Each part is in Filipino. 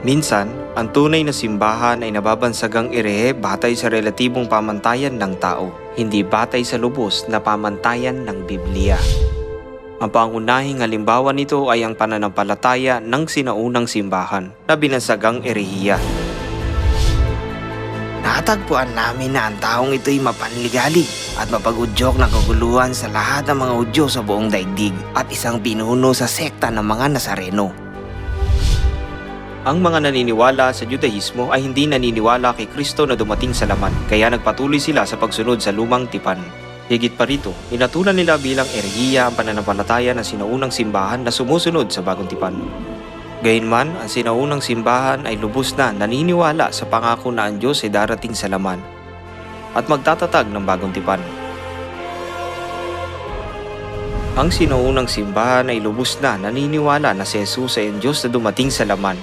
Minsan, ang tunay na simbahan ay nababansagang erehe batay sa relatibong pamantayan ng tao, hindi batay sa lubos na pamantayan ng Biblia. Ang pangunahing halimbawa nito ay ang pananampalataya ng sinaunang simbahan na binansagang erehiya. Natagpuan namin na ang taong ito'y mapanligalig at mapagudyok ng kaguluhan sa lahat ng mga Hudyo sa buong daigdig at isang pinuno sa sekta ng mga Nazareno. Ang mga naniniwala sa Judaismo ay hindi naniniwala kay Kristo na dumating sa laman, kaya nagpatuloy sila sa pagsunod sa lumang tipan. Higit pa rito, inatulan nila bilang erehiya ang pananampalataya ng sinaunang simbahan na sumusunod sa bagong tipan. Gayunman, ang sinaunang simbahan ay lubos na naniniwala sa pangako na ang Diyos ay darating sa laman at magtatatag ng bagong tipan. Ang sinaunang simbahan ay lubos na naniniwala na si Jesus ay ang Diyos na dumating sa laman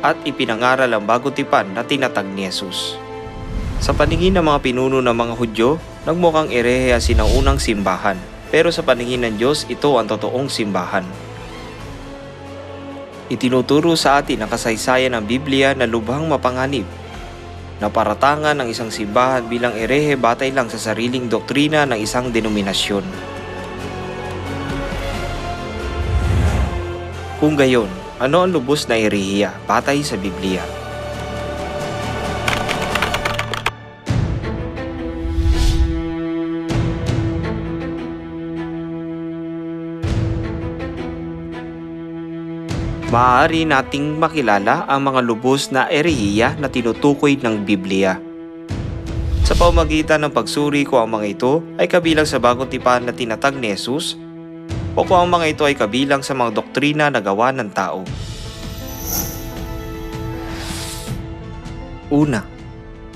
at ipinangaral ang bagong tipan na tinatag ni Jesus. Sa paningin ng mga pinuno ng mga Hudyo, nagmukhang erehe ang sinaunang simbahan, pero sa paningin ng Diyos, ito ang totoong simbahan. Itinuturo sa atin ang kasaysayan ng Biblia na lubhang mapanganib, na paratangan ng isang simbahan bilang erehe batay lang sa sariling doktrina ng isang denominasyon. Kung gayon, ano ang lubos na erehiya batay sa Biblia? Maaari nating makilala ang mga lubos na erehiya na tinutukoy ng Biblia. Sa pamamagitan ng pagsuri kung ang mga ito ay kabilang sa bagong tipan na tinatag ni Jesus o kung ang mga ito ay kabilang sa mga doktrina na gawa ng tao. Una,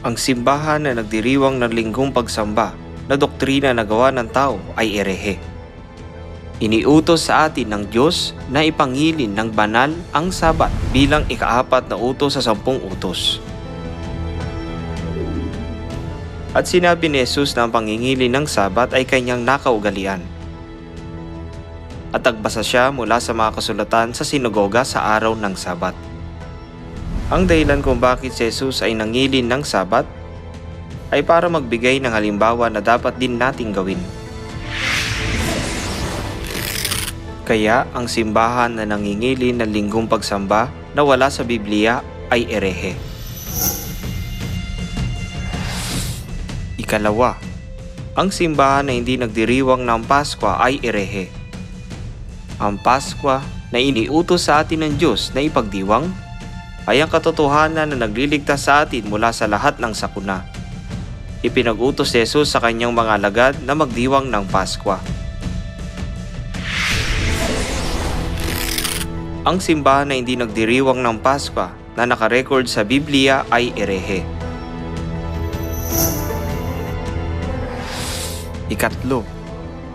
ang simbahan na nagdiriwang ng linggong pagsamba na doktrina na gawa ng tao ay erehe. Iniutos sa atin ng Diyos na ipangilin ng banal ang Sabat bilang ika-4 na utos sa 10 utos. At sinabi ni Jesus na ang pangingilin ng Sabat ay kanyang nakaugalian. At nagbasa siya mula sa mga kasulatan sa sinagoga sa araw ng Sabat. Ang dahilan kung bakit si Jesus ay nangilin ng Sabat ay para magbigay ng halimbawa na dapat din nating gawin. Kaya ang simbahan na nangingilin ng linggong pagsamba na wala sa Biblia ay erehe. Ikalawa, ang simbahan na hindi nagdiriwang ng Paskwa ay erehe. Ang Paskwa na iniutos sa atin ng Diyos na ipagdiwang ay ang katotohanan na nagliligtas sa atin mula sa lahat ng sakuna. Ipinag-utos si Jesus sa kanyang mga alagad na magdiwang ng Paskwa. Ang simbahan na hindi nagdiriwang ng Paskwa na nakarecord sa Biblia ay erehe. Ikatlo,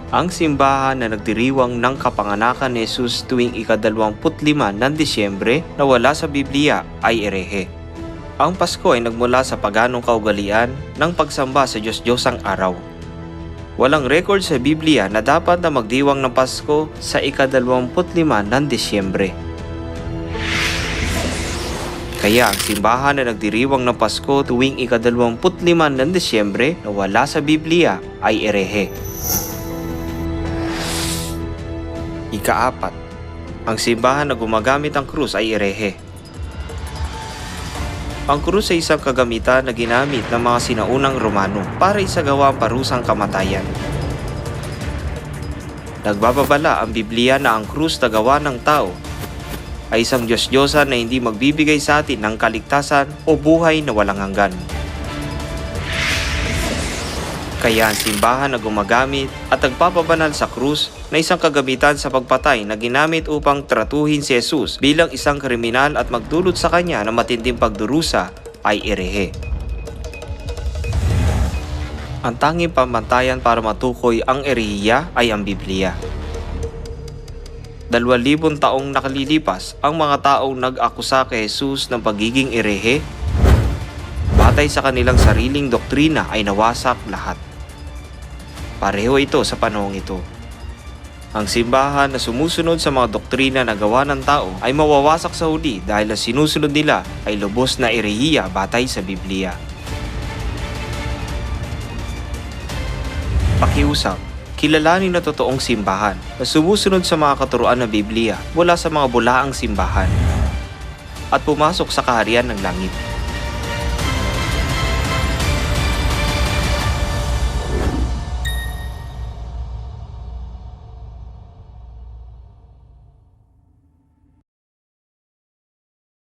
ang simbahan na nagdiriwang ng kapanganakan ni Jesus tuwing ika-25 ng Disyembre na wala sa Biblia ay erehe. Ang Pasko ay nagmula sa paganong kaugalian ng pagsamba sa Diyos-Diyosang araw. Walang record sa Biblia na dapat na magdiwang ng Pasko sa ika-25 ng Disyembre. Kaya ang simbahan na nagdiriwang ng Pasko tuwing ika-25 ng Disyembre na wala sa Biblia ay erehe. Ika-4, ang simbahan na gumagamit ng krus ay erehe. Ang krus ay isang kagamitan na ginamit ng mga sinaunang Romano para isagawa ang parusang kamatayan. Nagbababala ang Biblia na ang krus na gawa ng tao ay isang Diyos-Diyosan na hindi magbibigay sa atin ng kaligtasan o buhay na walang hanggan. Kaya ang simbahan na gumagamit at nagpapabanal sa krus na isang kagamitan sa pagpatay na ginamit upang tratuhin si Jesus bilang isang kriminal at magdulot sa kanya ng matinding pagdurusa ay erehe. Ang tanging pamantayan para matukoy ang erehiya ay ang Biblia. 2,000 taong nakalilipas ang mga taong nag-akusa kay Jesus ng pagiging erehe, batay sa kanilang sariling doktrina ay nawasak lahat. Pareho ito sa panahong ito. Ang simbahan na sumusunod sa mga doktrina na gawa ng tao ay mawawasak sa huli dahil ang sinusunod nila ay lubos na erehiya batay sa Biblia. Pakiusap, kilalanin na totoong simbahan na sumusunod sa mga katuruan ng Biblia mula sa mga bulaang simbahan at pumasok sa kaharian ng langit.